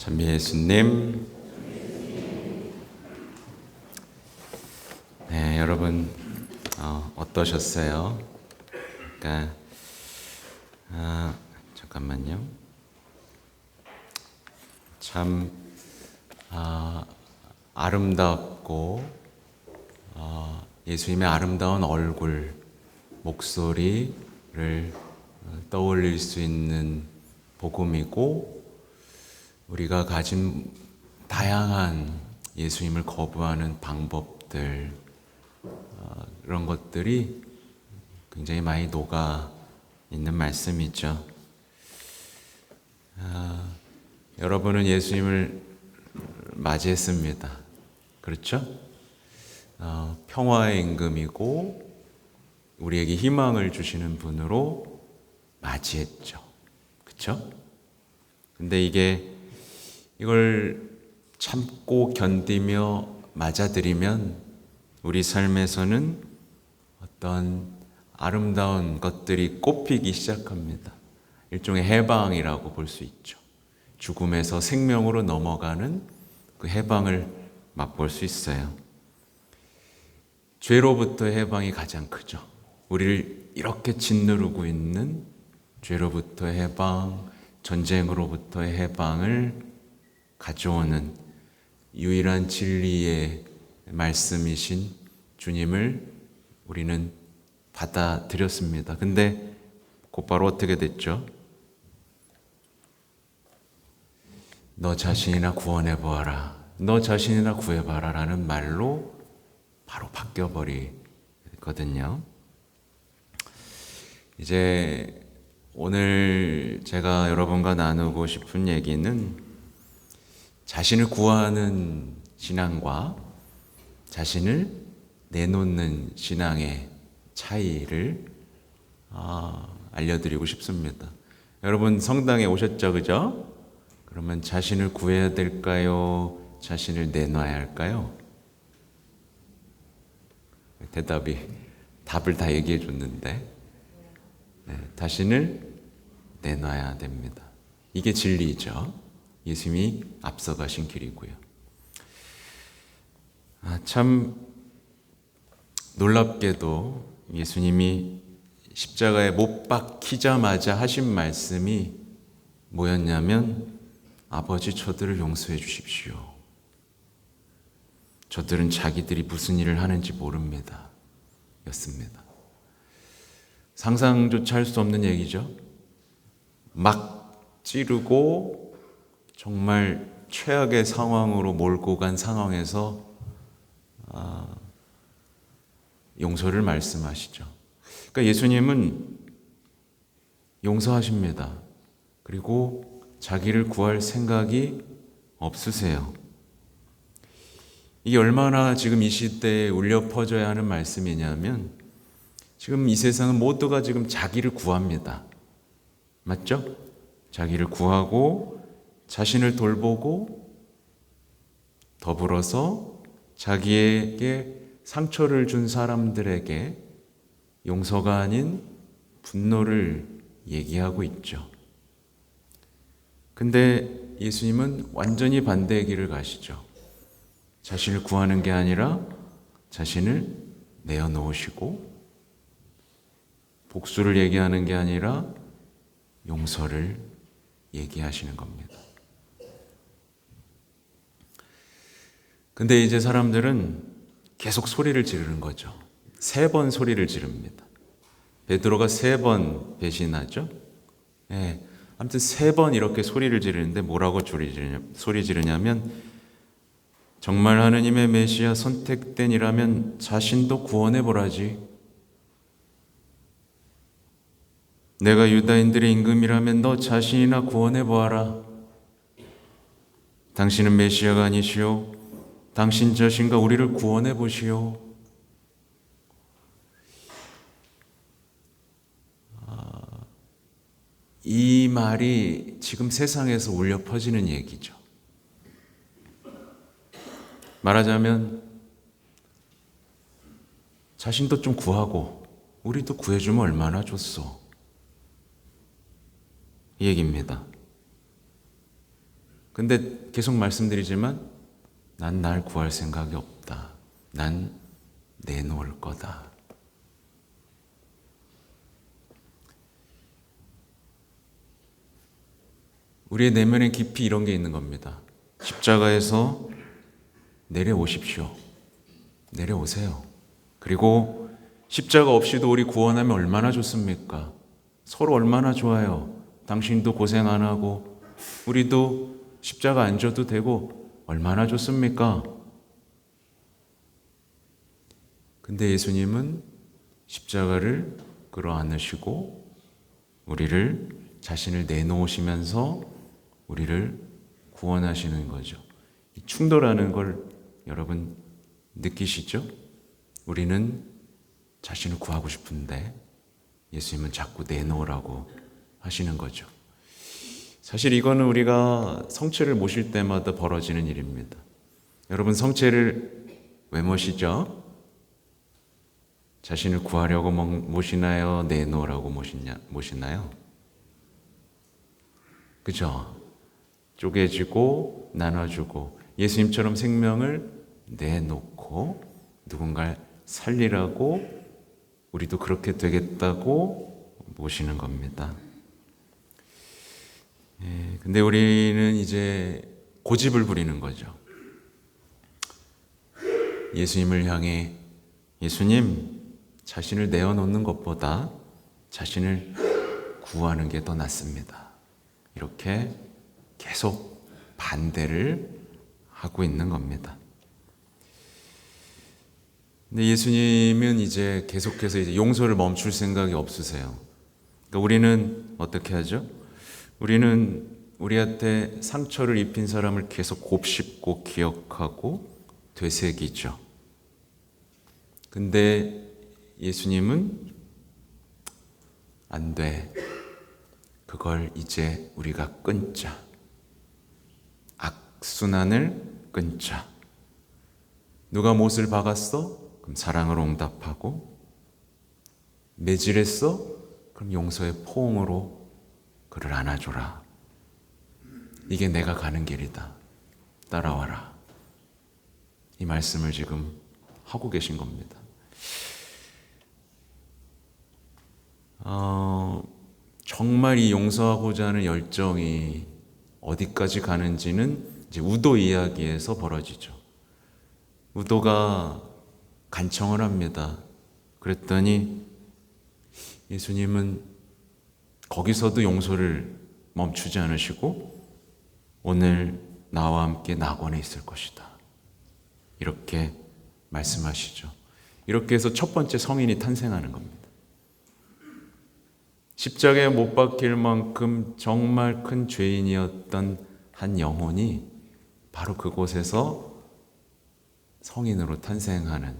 참 예수님, 네, 여러분 어떠셨어요? 그러니까 잠깐만요. 참 아름답고 예수님의 아름다운 얼굴, 목소리를 떠올릴 수 있는 복음이고, 우리가 가진 다양한 예수님을 거부하는 방법들, 그런 것들이 굉장히 많이 녹아 있는 말씀이죠. 여러분은 예수님을 맞이했습니다. 그렇죠? 평화의 임금이고 우리에게 희망을 주시는 분으로 맞이했죠. 그렇죠? 근데 이걸 참고 견디며 맞아들이면 우리 삶에서는 어떤 아름다운 것들이 꽃피기 시작합니다. 일종의 해방이라고 볼 수 있죠. 죽음에서 생명으로 넘어가는 그 해방을 맛볼 수 있어요. 죄로부터의 해방이 가장 크죠. 우리를 이렇게 짓누르고 있는 죄로부터의 해방, 전쟁으로부터의 해방을 가져오는 유일한 진리의 말씀이신 주님을 우리는 받아들였습니다. 근데 곧바로 어떻게 됐죠? 너 자신이나 구원해 보아라, 너 자신이나 구해봐라 라는 말로 바로 바뀌어버리거든요. 이제 오늘 제가 여러분과 나누고 싶은 얘기는 자신을 구하는 신앙과 자신을 내놓는 신앙의 차이를 알려드리고 싶습니다. 여러분 성당에 오셨죠, 그죠? 그러면 자신을 구해야 될까요? 자신을 내놔야 할까요? 답을 다 얘기해 줬는데, 자신을 내놔야 됩니다. 이게 진리죠. 예수님이 앞서가신 길이고요. 참 놀랍게도 예수님이 십자가에 못 박히자마자 하신 말씀이 뭐였냐면, 아버지, 저들을 용서해 주십시오. 저들은 자기들이 무슨 일을 하는지 모릅니다. 였습니다. 상상조차 할 수 없는 얘기죠. 막 찌르고 정말 최악의 상황으로 몰고 간 상황에서 용서를 말씀하시죠. 그러니까 예수님은 용서하십니다. 그리고 자기를 구할 생각이 없으세요. 이게 얼마나 지금 이 시대에 울려 퍼져야 하는 말씀이냐면, 지금 이 세상은 모두가 지금 자기를 구합니다. 맞죠? 자기를 구하고 자신을 돌보고 더불어서 자기에게 상처를 준 사람들에게 용서가 아닌 분노를 얘기하고 있죠. 근데 예수님은 완전히 반대의 길을 가시죠. 자신을 구하는 게 아니라 자신을 내어놓으시고, 복수를 얘기하는 게 아니라 용서를 얘기하시는 겁니다. 근데 이제 사람들은 계속 소리를 지르는 거죠. 3번 소리를 지릅니다. 베드로가 3번 배신하죠. 아무튼 3번 이렇게 소리를 지르는데 뭐라고 소리 지르냐면, 정말 하느님의 메시아 선택된 이라면 자신도 구원해 보라지. 내가 유다인들의 임금이라면 너 자신이나 구원해 보아라. 당신은 메시아가 아니시오. 당신 자신과 우리를 구원해 보시오. 이 말이 지금 세상에서 울려 퍼지는 얘기죠. 말하자면 자신도 좀 구하고 우리도 구해주면 얼마나 좋소, 이 얘기입니다. 근데 계속 말씀드리지만 난 날 구할 생각이 없다. 난 내놓을 거다. 우리의 내면에 깊이 이런 게 있는 겁니다. 십자가에서 내려오십시오. 내려오세요. 그리고 십자가 없이도 우리 구원하면 얼마나 좋습니까? 서로 얼마나 좋아요. 당신도 고생 안 하고 우리도 십자가 안 져도 되고 얼마나 좋습니까? 근데 예수님은 십자가를 끌어안으시고 우리를 자신을 내놓으시면서 우리를 구원하시는 거죠. 충돌하는 걸 여러분 느끼시죠? 우리는 자신을 구하고 싶은데 예수님은 자꾸 내놓으라고 하시는 거죠. 사실 이거는 우리가 성체를 모실 때마다 벌어지는 일입니다. 여러분 성체를 왜 모시죠? 자신을 구하려고 모시나요? 내놓으라고 모시나요? 그죠? 쪼개지고 나눠주고 예수님처럼 생명을 내놓고 누군가를 살리라고 우리도 그렇게 되겠다고 모시는 겁니다. 근데 우리는 이제 고집을 부리는 거죠. 예수님을 향해 예수님 자신을 내어놓는 것보다 자신을 구하는 게 더 낫습니다. 이렇게 계속 반대를 하고 있는 겁니다. 근데 예수님은 이제 계속해서 이제 용서를 멈출 생각이 없으세요. 그러니까 우리는 어떻게 하죠? 우리는 우리한테 상처를 입힌 사람을 계속 곱씹고 기억하고 되새기죠. 근데 예수님은 안 돼. 그걸 이제 우리가 끊자. 악순환을 끊자. 누가 못을 박았어? 그럼 사랑으로 응답하고, 매질했어? 그럼 용서의 포옹으로 그를 안아줘라. 이게 내가 가는 길이다. 따라와라. 이 말씀을 지금 하고 계신 겁니다. 정말 이 용서하고자 하는 열정이 어디까지 가는지는 이제 우도 이야기에서 벌어지죠. 우도가 간청을 합니다. 그랬더니 예수님은 거기서도 용서를 멈추지 않으시고 오늘 나와 함께 낙원에 있을 것이다. 이렇게 말씀하시죠. 이렇게 해서 첫 번째 성인이 탄생하는 겁니다. 십자가에 못 박힐 만큼 정말 큰 죄인이었던 한 영혼이 바로 그곳에서 성인으로 탄생하는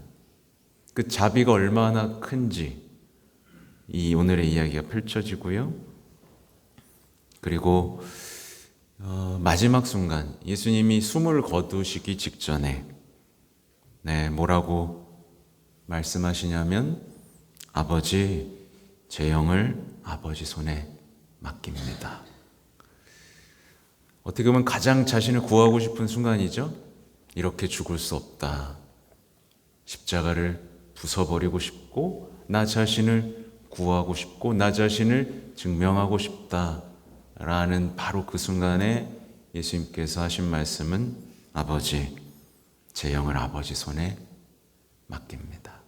그 자비가 얼마나 큰지 이 오늘의 이야기가 펼쳐지고요. 그리고 마지막 순간 예수님이 숨을 거두시기 직전에 뭐라고 말씀하시냐면 아버지 제 영을 아버지 손에 맡깁니다. 어떻게 보면 가장 자신을 구하고 싶은 순간이죠. 이렇게 죽을 수 없다. 십자가를 부숴버리고 싶고 나 자신을 구하고 싶고 나 자신을 증명하고 싶다라는 바로 그 순간에 예수님께서 하신 말씀은 아버지 제 영을 아버지 손에 맡깁니다.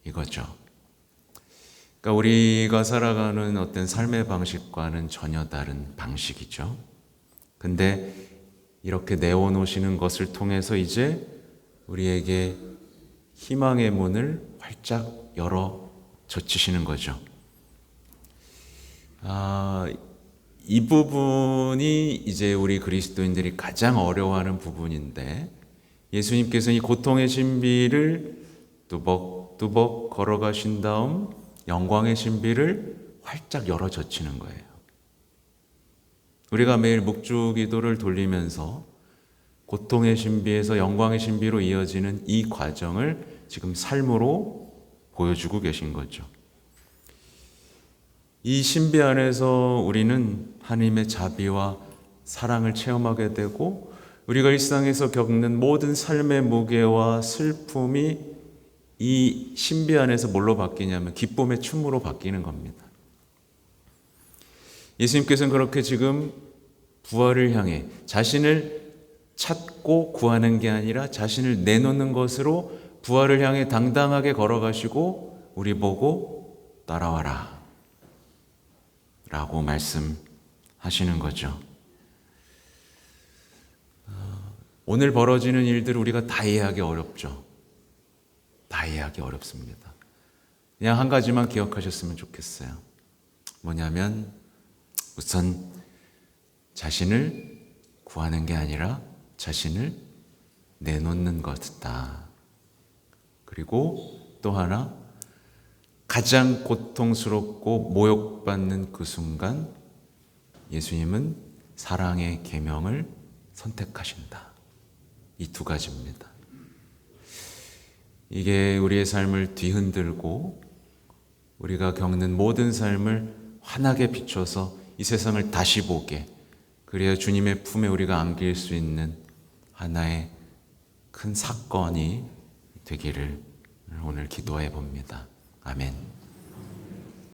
이거죠. 그러니까 우리가 살아가는 어떤 삶의 방식과는 전혀 다른 방식이죠. 근데 이렇게 내어놓으시는 것을 통해서 이제 우리에게 희망의 문을 활짝 열어 젖히시는 거죠. 이 부분이 이제 우리 그리스도인들이 가장 어려워하는 부분인데 예수님께서 이 고통의 신비를 뚜벅뚜벅 걸어가신 다음 영광의 신비를 활짝 열어 젖히는 거예요. 우리가 매일 묵주기도를 돌리면서 고통의 신비에서 영광의 신비로 이어지는 이 과정을 지금 삶으로 보여주고 계신 거죠. 이 신비 안에서 우리는 하나님의 자비와 사랑을 체험하게 되고 우리가 일상에서 겪는 모든 삶의 무게와 슬픔이 이 신비 안에서 뭘로 바뀌냐면 기쁨의 춤으로 바뀌는 겁니다. 예수님께서는 그렇게 지금 부활을 향해 자신을 찾고 구하는 게 아니라 자신을 내놓는 것으로 부활을 향해 당당하게 걸어가시고 우리 보고 따라와라 라고 말씀하시는 거죠. 오늘 벌어지는 일들을 우리가 다 이해하기 어렵죠. 다 이해하기 어렵습니다. 그냥 한 가지만 기억하셨으면 좋겠어요. 뭐냐면 우선 자신을 구하는 게 아니라 자신을 내놓는 것이다. 그리고 또 하나, 가장 고통스럽고 모욕받는 그 순간 예수님은 사랑의 계명을 선택하신다. 이 두 가지입니다. 이게 우리의 삶을 뒤흔들고 우리가 겪는 모든 삶을 환하게 비춰서 이 세상을 다시 보게, 그래야 주님의 품에 우리가 안길 수 있는 하나의 큰 사건이 되기를 오늘 기도해 봅니다. 아멘.